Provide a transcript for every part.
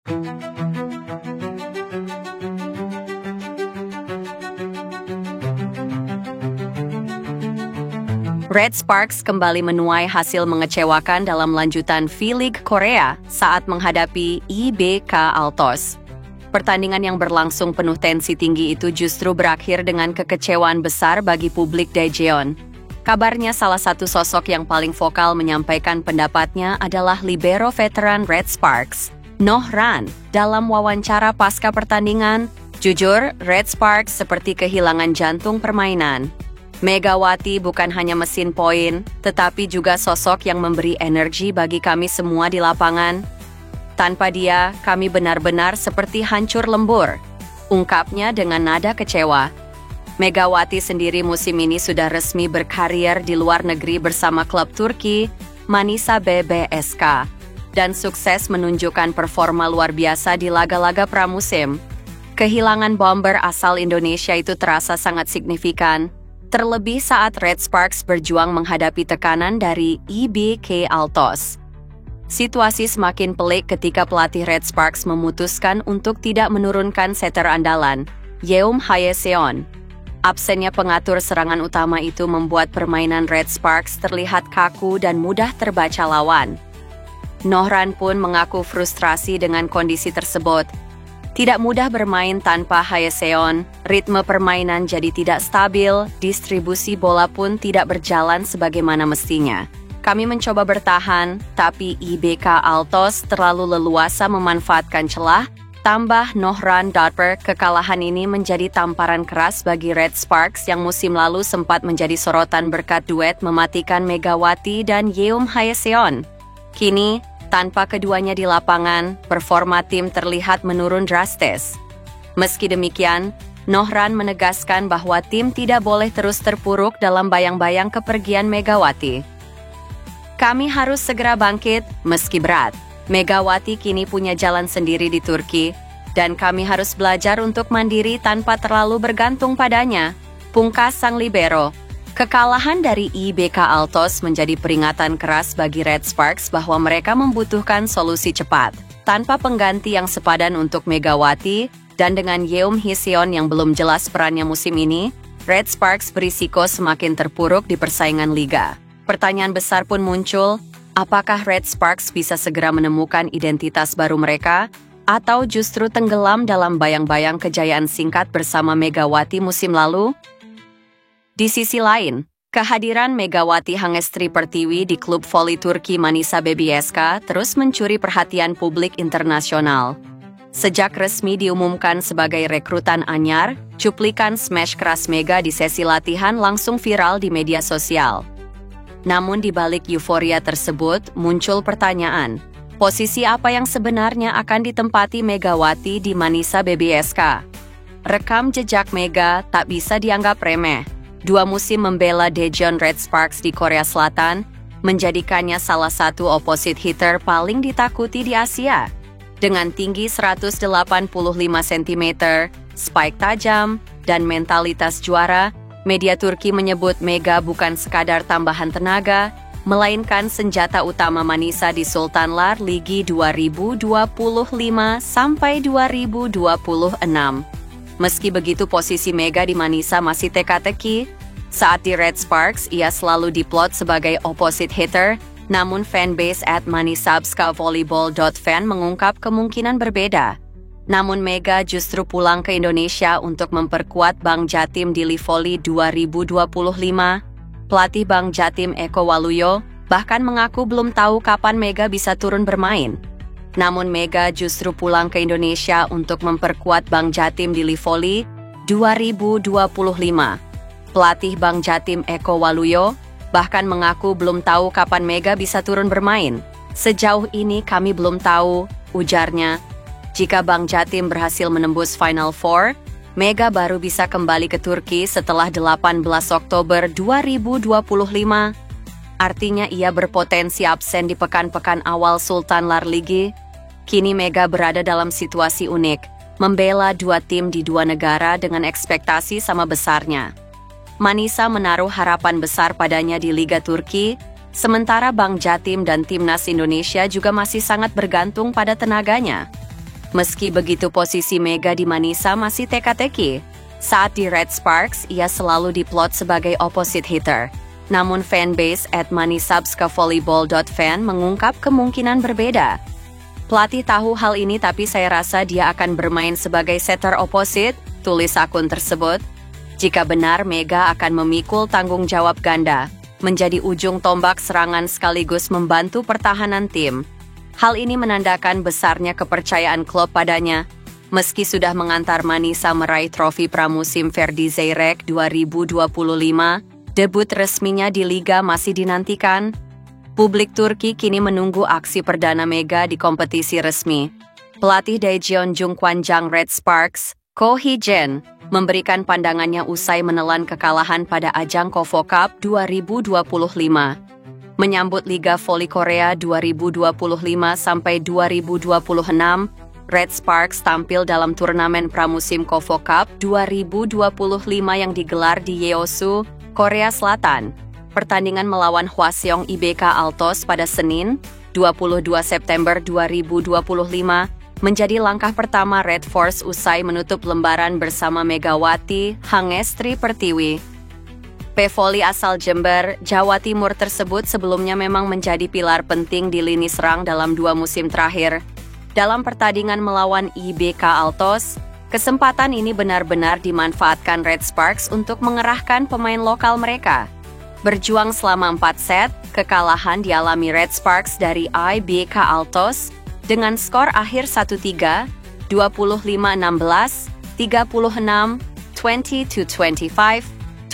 Red Sparks kembali menuai hasil mengecewakan dalam lanjutan V-League Korea saat menghadapi IBK Altos. Pertandingan yang berlangsung penuh tensi tinggi itu justru berakhir dengan kekecewaan besar bagi publik Daejeon. Kabarnya salah satu sosok yang paling vokal menyampaikan pendapatnya adalah libero veteran Red Sparks, Noh-ran. Dalam wawancara pasca pertandingan, jujur, Red Sparks seperti kehilangan jantung permainan. Megawati bukan hanya mesin poin, tetapi juga sosok yang memberi energi bagi kami semua di lapangan. Tanpa dia, kami benar-benar seperti hancur lembur, ungkapnya dengan nada kecewa. Megawati sendiri musim ini sudah resmi berkarier di luar negeri bersama klub Turki, Manisa BBSK, dan sukses menunjukkan performa luar biasa di laga-laga pramusim. Kehilangan bomber asal Indonesia itu terasa sangat signifikan, terlebih saat Red Sparks berjuang menghadapi tekanan dari IBK Altos. Situasi semakin pelik ketika pelatih Red Sparks memutuskan untuk tidak menurunkan setter andalan, Yeom Hae-seon. Absennya pengatur serangan utama itu membuat permainan Red Sparks terlihat kaku dan mudah terbaca lawan. Noh-ran pun mengaku frustrasi dengan kondisi tersebut. Tidak mudah bermain tanpa Hae-seon, ritme permainan jadi tidak stabil, distribusi bola pun tidak berjalan sebagaimana mestinya. Kami mencoba bertahan, tapi IBK Altos terlalu leluasa memanfaatkan celah, tambah Noh-ran. Kekalahan ini menjadi tamparan keras bagi Red Sparks yang musim lalu sempat menjadi sorotan berkat duet mematikan Megawati dan Yeom Hae-seon. Kini, tanpa keduanya di lapangan, performa tim terlihat menurun drastis. Meski demikian, Noh-ran menegaskan bahwa tim tidak boleh terus terpuruk dalam bayang-bayang kepergian Megawati. Kami harus segera bangkit, meski berat. Megawati kini punya jalan sendiri di Turki, dan kami harus belajar untuk mandiri tanpa terlalu bergantung padanya, pungkas sang libero. Kekalahan dari IBK Altos menjadi peringatan keras bagi Red Sparks bahwa mereka membutuhkan solusi cepat. Tanpa pengganti yang sepadan untuk Megawati, dan dengan Yeom Hae-seon yang belum jelas perannya musim ini, Red Sparks berisiko semakin terpuruk di persaingan liga. Pertanyaan besar pun muncul, apakah Red Sparks bisa segera menemukan identitas baru mereka, atau justru tenggelam dalam bayang-bayang kejayaan singkat bersama Megawati musim lalu? Di sisi lain, kehadiran Megawati Hangestri Pertiwi di klub voli Turki Manisa BBSK terus mencuri perhatian publik internasional. Sejak resmi diumumkan sebagai rekrutan anyar, cuplikan smash keras Mega di sesi latihan langsung viral di media sosial. Namun di balik euforia tersebut muncul pertanyaan, posisi apa yang sebenarnya akan ditempati Megawati di Manisa BBSK? Rekam jejak Mega tak bisa dianggap remeh. 2 musim membela Daejeon Red Sparks di Korea Selatan menjadikannya salah satu opposite hitter paling ditakuti di Asia. Dengan tinggi 185 cm, spike tajam, dan mentalitas juara, media Turki menyebut Mega bukan sekadar tambahan tenaga, melainkan senjata utama Manisa di Sultanlar Ligi 2025 sampai 2026. Meski begitu, posisi Mega di Manisa masih teka-teki. Saat di Red Sparks, ia selalu diplot sebagai opposite hitter, namun fanbase @manisabskavolleyball.fan mengungkap kemungkinan berbeda. Namun Mega justru pulang ke Indonesia untuk memperkuat Bank Jatim di Livoli 2025. Pelatih Bank Jatim Eko Waluyo bahkan mengaku belum tahu kapan Mega bisa turun bermain. Namun Mega justru pulang ke Indonesia untuk memperkuat Bank Jatim di Livoli 2025. Pelatih Bank Jatim Eko Waluyo bahkan mengaku belum tahu kapan Mega bisa turun bermain. Sejauh ini kami belum tahu, ujarnya. Jika Bank Jatim berhasil menembus Final Four, Mega baru bisa kembali ke Turki setelah 18 Oktober 2025. Artinya ia berpotensi absen di pekan-pekan awal Sultanlar Ligi. Kini Mega berada dalam situasi unik, membela 2 tim di 2 negara dengan ekspektasi sama besarnya. Manisa menaruh harapan besar padanya di Liga Turki, sementara Bank Jatim dan Timnas Indonesia juga masih sangat bergantung pada tenaganya. Meski begitu, posisi Mega di Manisa masih teka-teki. Saat di Red Sparks, ia selalu diplot sebagai opposite hitter. Namun fanbase @manisabskavolleyball.fan mengungkap kemungkinan berbeda. Pelatih tahu hal ini, tapi saya rasa dia akan bermain sebagai setter opposite, tulis akun tersebut. Jika benar, Mega akan memikul tanggung jawab ganda, menjadi ujung tombak serangan sekaligus membantu pertahanan tim. Hal ini menandakan besarnya kepercayaan klub padanya. Meski sudah mengantar Manisa meraih trofi pramusim Ferdi Zeyrek 2025, debut resminya di Liga masih dinantikan. Publik Turki kini menunggu aksi perdana Mega di kompetisi resmi. Pelatih Daejeon Jungkwanjang Red Sparks, Ko Hee-jin, memberikan pandangannya usai menelan kekalahan pada ajang KOFO Cup 2025. Menyambut Liga Voli Korea 2025-2026, Red Sparks tampil dalam turnamen pramusim KOFO Cup 2025 yang digelar di Yeosu, Korea Selatan. Pertandingan melawan Hwaseong IBK Altos pada Senin, 22 September 2025, menjadi langkah pertama Red Force usai menutup lembaran bersama Megawati Hangestri Pertiwi. Pevoli asal Jember, Jawa Timur tersebut sebelumnya memang menjadi pilar penting di lini serang dalam 2 musim terakhir. Dalam pertandingan melawan IBK Altos, kesempatan ini benar-benar dimanfaatkan Red Sparks untuk mengerahkan pemain lokal mereka. Berjuang selama 4 set, kekalahan dialami Red Sparks dari IBK Altos dengan skor akhir 1-3, 25-16, 36, 20-25,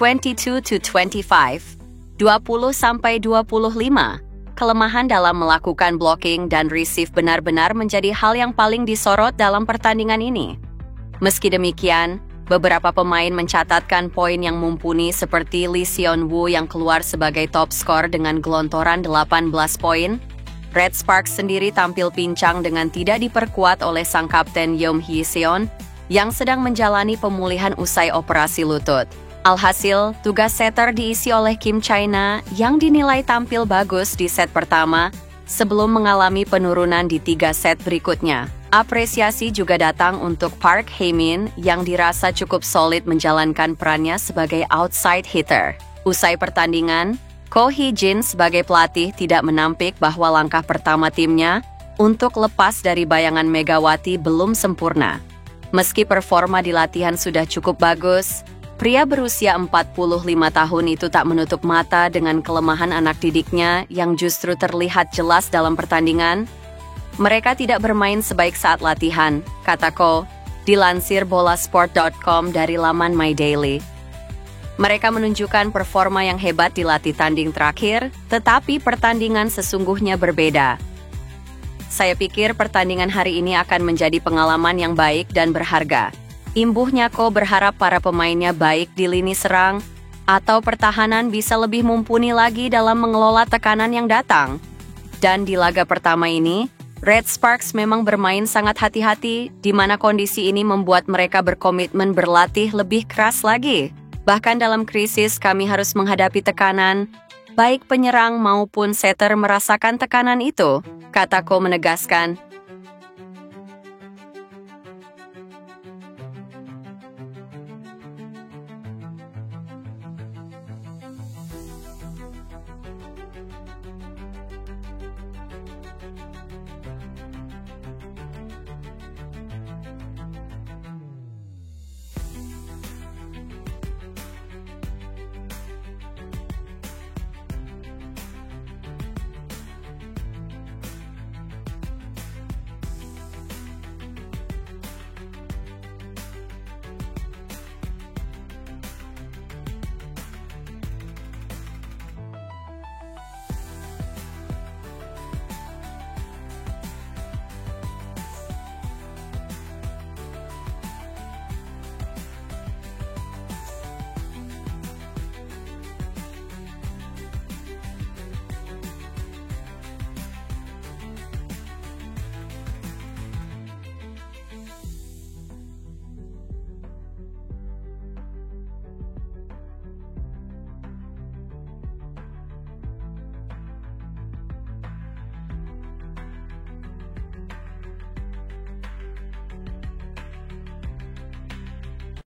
22-25, 20-25. Kelemahan dalam melakukan blocking dan receive benar-benar menjadi hal yang paling disorot dalam pertandingan ini. Meski demikian, beberapa pemain mencatatkan poin yang mumpuni seperti Lee Seon-woo yang keluar sebagai top skor dengan gelontoran 18 poin. Red Sparks sendiri tampil pincang dengan tidak diperkuat oleh sang kapten Yeom Hee-seon yang sedang menjalani pemulihan usai operasi lutut. Alhasil, tugas setter diisi oleh Kim China yang dinilai tampil bagus di set pertama sebelum mengalami penurunan di 3 set berikutnya. Apresiasi juga datang untuk Park Hae-min yang dirasa cukup solid menjalankan perannya sebagai outside hitter. Usai pertandingan, Ko Hee-jin sebagai pelatih tidak menampik bahwa langkah pertama timnya untuk lepas dari bayangan Megawati belum sempurna. Meski performa di latihan sudah cukup bagus, pria berusia 45 tahun itu tak menutup mata dengan kelemahan anak didiknya yang justru terlihat jelas dalam pertandingan. Mereka tidak bermain sebaik saat latihan, kata Ko, dilansir bolasport.com dari laman My Daily. Mereka menunjukkan performa yang hebat di latih tanding terakhir, tetapi pertandingan sesungguhnya berbeda. Saya pikir pertandingan hari ini akan menjadi pengalaman yang baik dan berharga. Imbuhnya Ko berharap para pemainnya baik di lini serang atau pertahanan bisa lebih mumpuni lagi dalam mengelola tekanan yang datang. Dan di laga pertama ini, Red Sparks memang bermain sangat hati-hati, di mana kondisi ini membuat mereka berkomitmen berlatih lebih keras lagi. Bahkan dalam krisis kami harus menghadapi tekanan, baik penyerang maupun setter merasakan tekanan itu, kata Ko menegaskan.